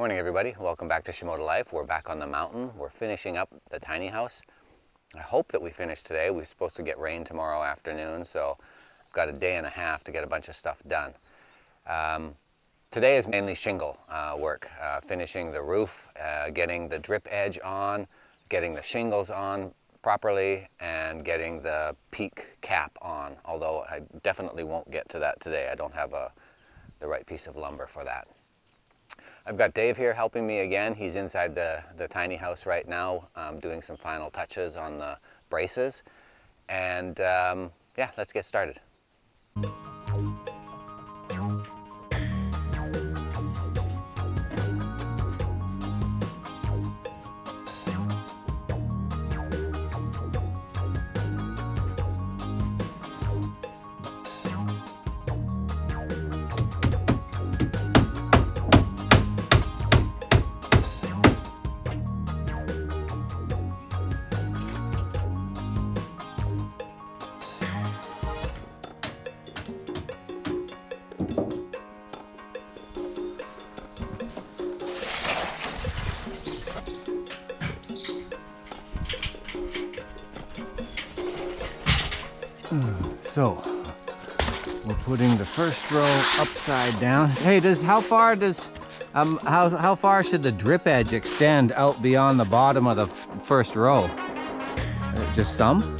Morning everybody, welcome back to Shimoda Life. We're back on the mountain. We're finishing up the tiny house. I hope that we finish today. We're supposed to get rain tomorrow afternoon, so I've got a day and a half to get a bunch of stuff done. Today is mainly shingle work, finishing the roof, getting the drip edge on, getting the shingles on properly, and getting the peak cap on, although I definitely won't get to that today. I don't have the right piece of lumber for that. I've got Dave here helping me again. He's inside the tiny house right now, doing some final touches on the braces. And yeah, let's get started. So we're putting the first row upside down. Hey, how far should the drip edge extend out beyond the bottom of the first row? Just some?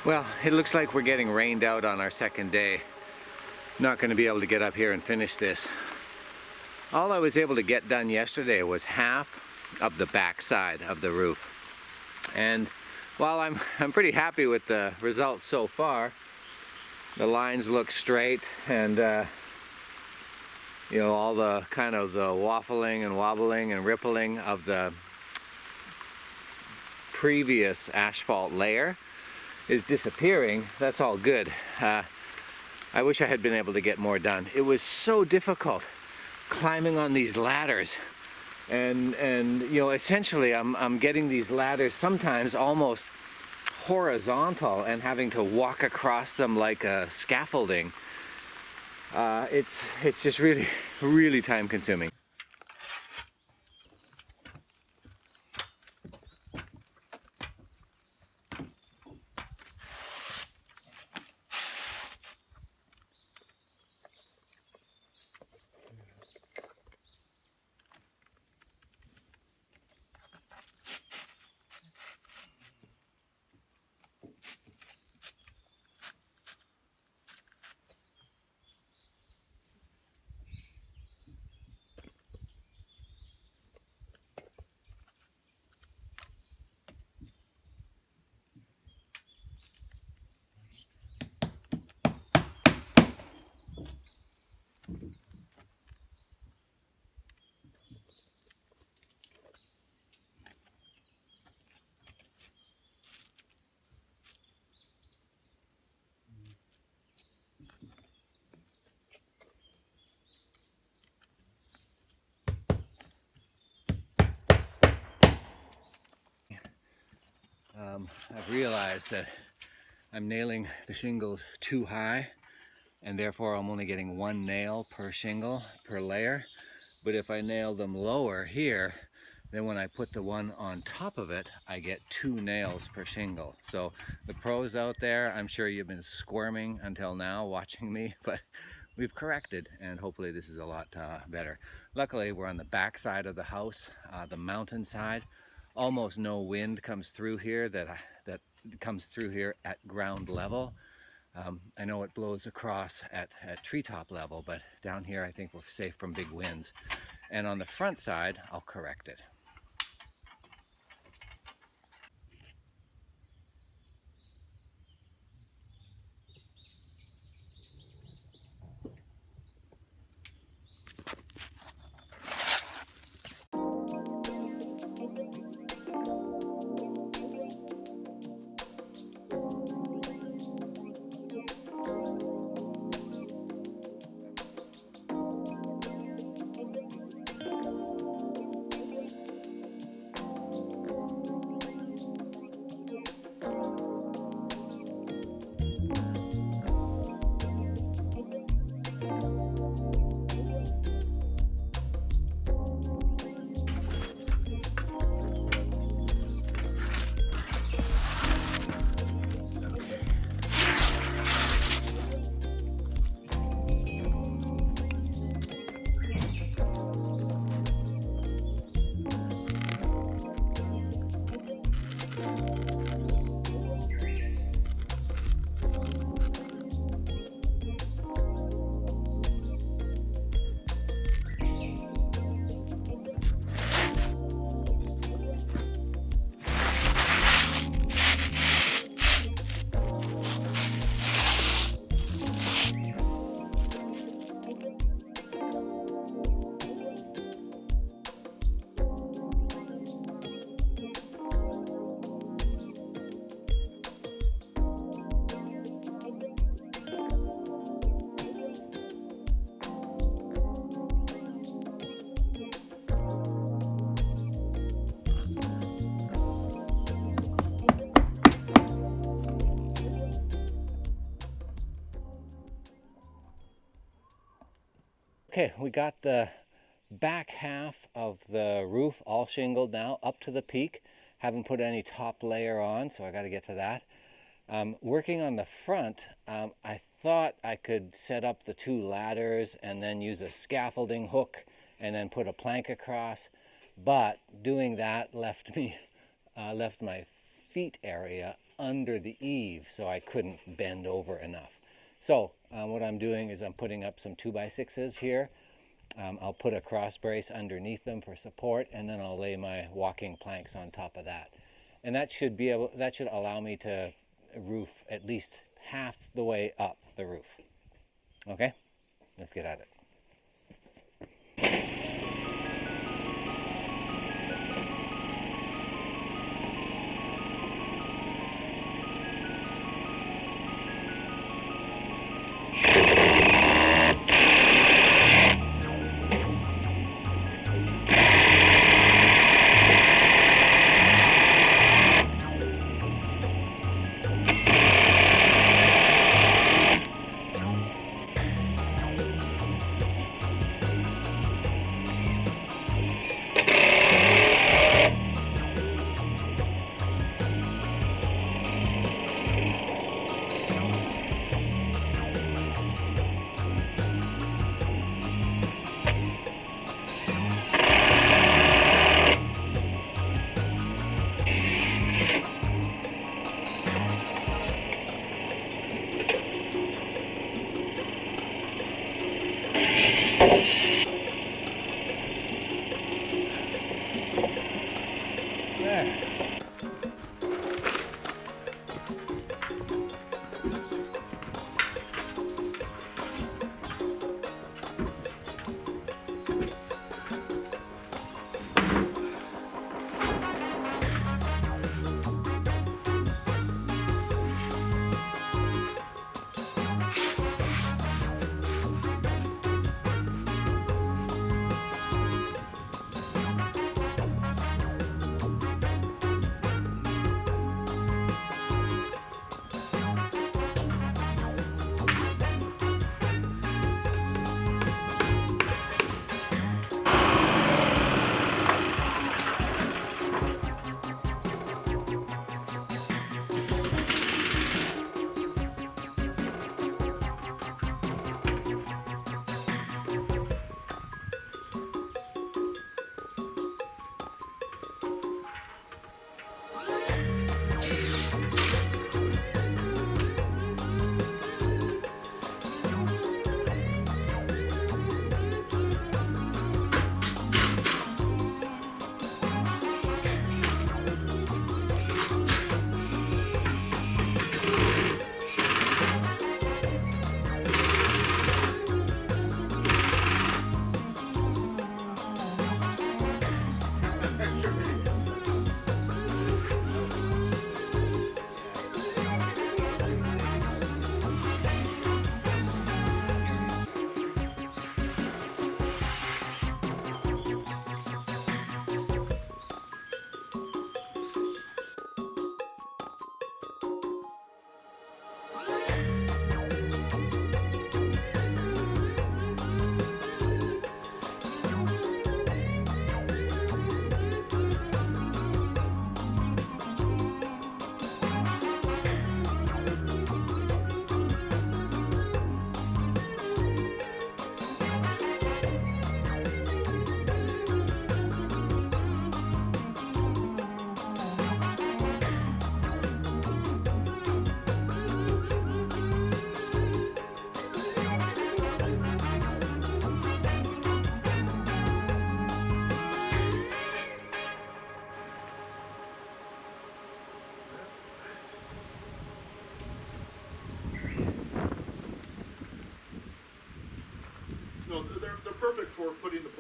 Well, it looks like we're getting rained out on our second day. Not going to be able to get up here and finish this. All I was able to get done yesterday was half of the back side of the roof. And while I'm pretty happy with the results so far, the lines look straight, and you know, all the kind of the waffling and wobbling and rippling of the previous asphalt layer is disappearing. That's all good. I wish I had been able to get more done. It was so difficult climbing on these ladders, and you know, essentially I'm getting these ladders sometimes almost horizontal and having to walk across them like a scaffolding. It's just really time consuming. I've realized that I'm nailing the shingles too high, and therefore I'm only getting 1 nail per shingle, per layer. But if I nail them lower here, then when I put the one on top of it, I get 2 nails per shingle. So the pros out there, I'm sure you've been squirming until now watching me, but we've corrected, and hopefully this is a lot better. Luckily, we're on the back side of the house, the mountain side. Almost no wind comes through here that comes through here at ground level. I know it blows across at treetop level, but down here I think we're safe from big winds. And on the front side, I'll correct it. Okay, we got the back half of the roof all shingled now up to the peak. Haven't put any top layer on, so I got to get to that. Working on the front, I thought I could set up the 2 ladders and then use a scaffolding hook and then put a plank across, but doing that left my feet area under the eave, so I couldn't bend over enough. So what I'm doing is I'm putting up some 2x6s here. I'll put a cross brace underneath them for support, and then I'll lay my walking planks on top of that. And that should allow me to roof at least half the way up the roof. Okay, let's get at it.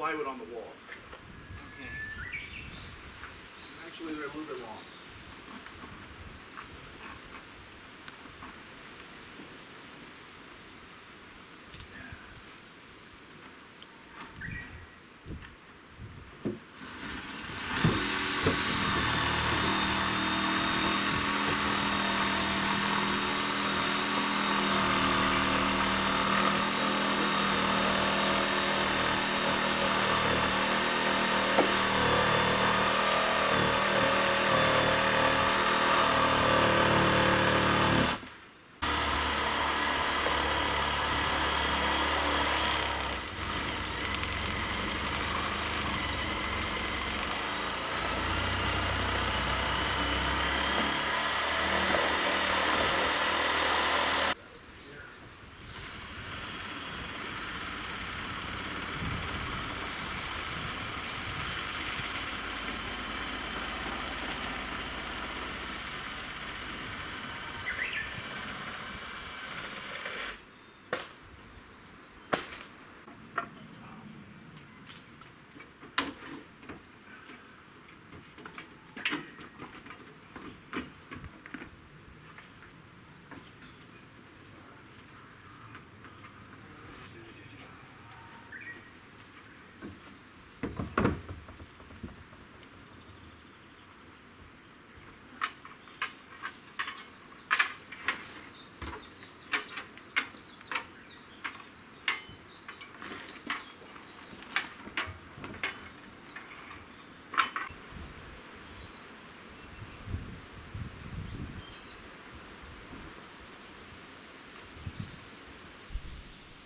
plywood on the wall. Okay. Actually, they're a little bit long.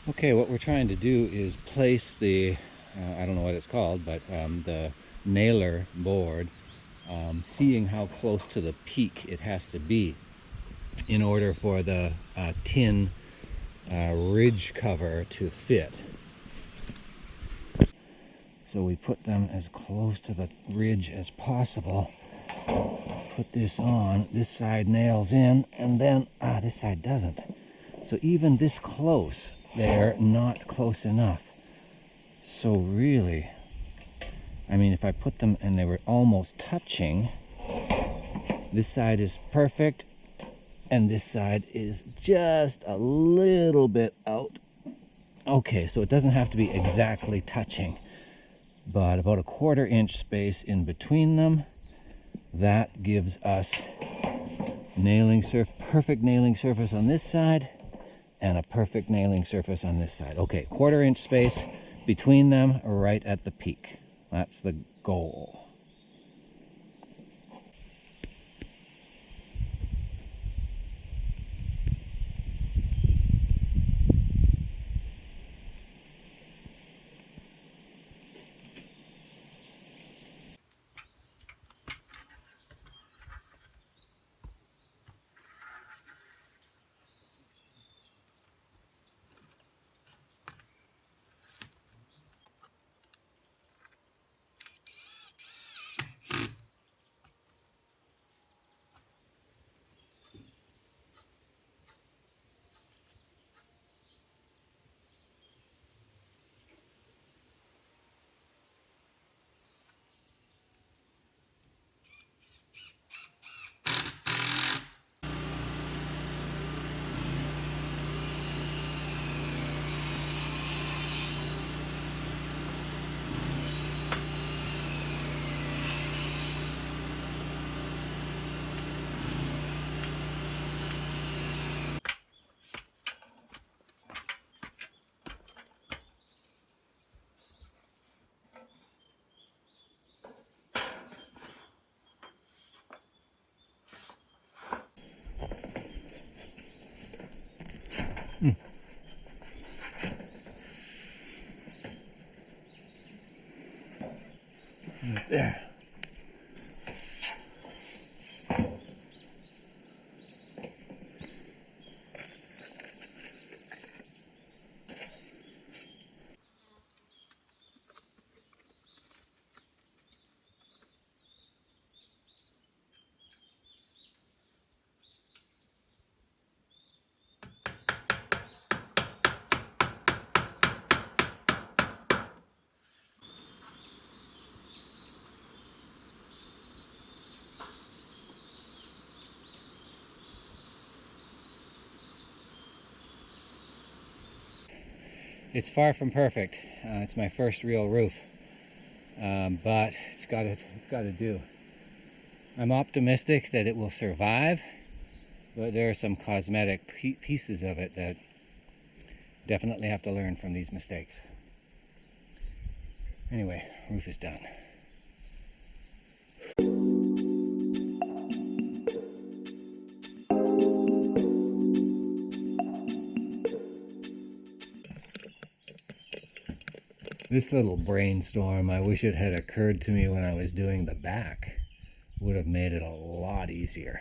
Okay, what we're trying to do is place the, I don't know what it's called, but the nailer board, seeing how close to the peak it has to be in order for the tin ridge cover to fit. So we put them as close to the ridge as possible. Put this on, this side nails in, and then this side doesn't. So even this close, they're not close enough. So really, I mean, if I put them and they were almost touching, this side is perfect, and this side is just a little bit out. Okay, so it doesn't have to be exactly touching, but about a 1/4 inch space in between them. That gives us perfect nailing surface on this side, and a perfect nailing surface on this side. Okay, 1/4 inch space between them right at the peak. That's the goal. There. It's far from perfect. It's my first real roof, but it's got to do. I'm optimistic that it will survive, but there are some cosmetic pieces of it that definitely have to learn from these mistakes. Anyway, roof is done. This little brainstorm, I wish it had occurred to me when I was doing the back. Would have made it a lot easier.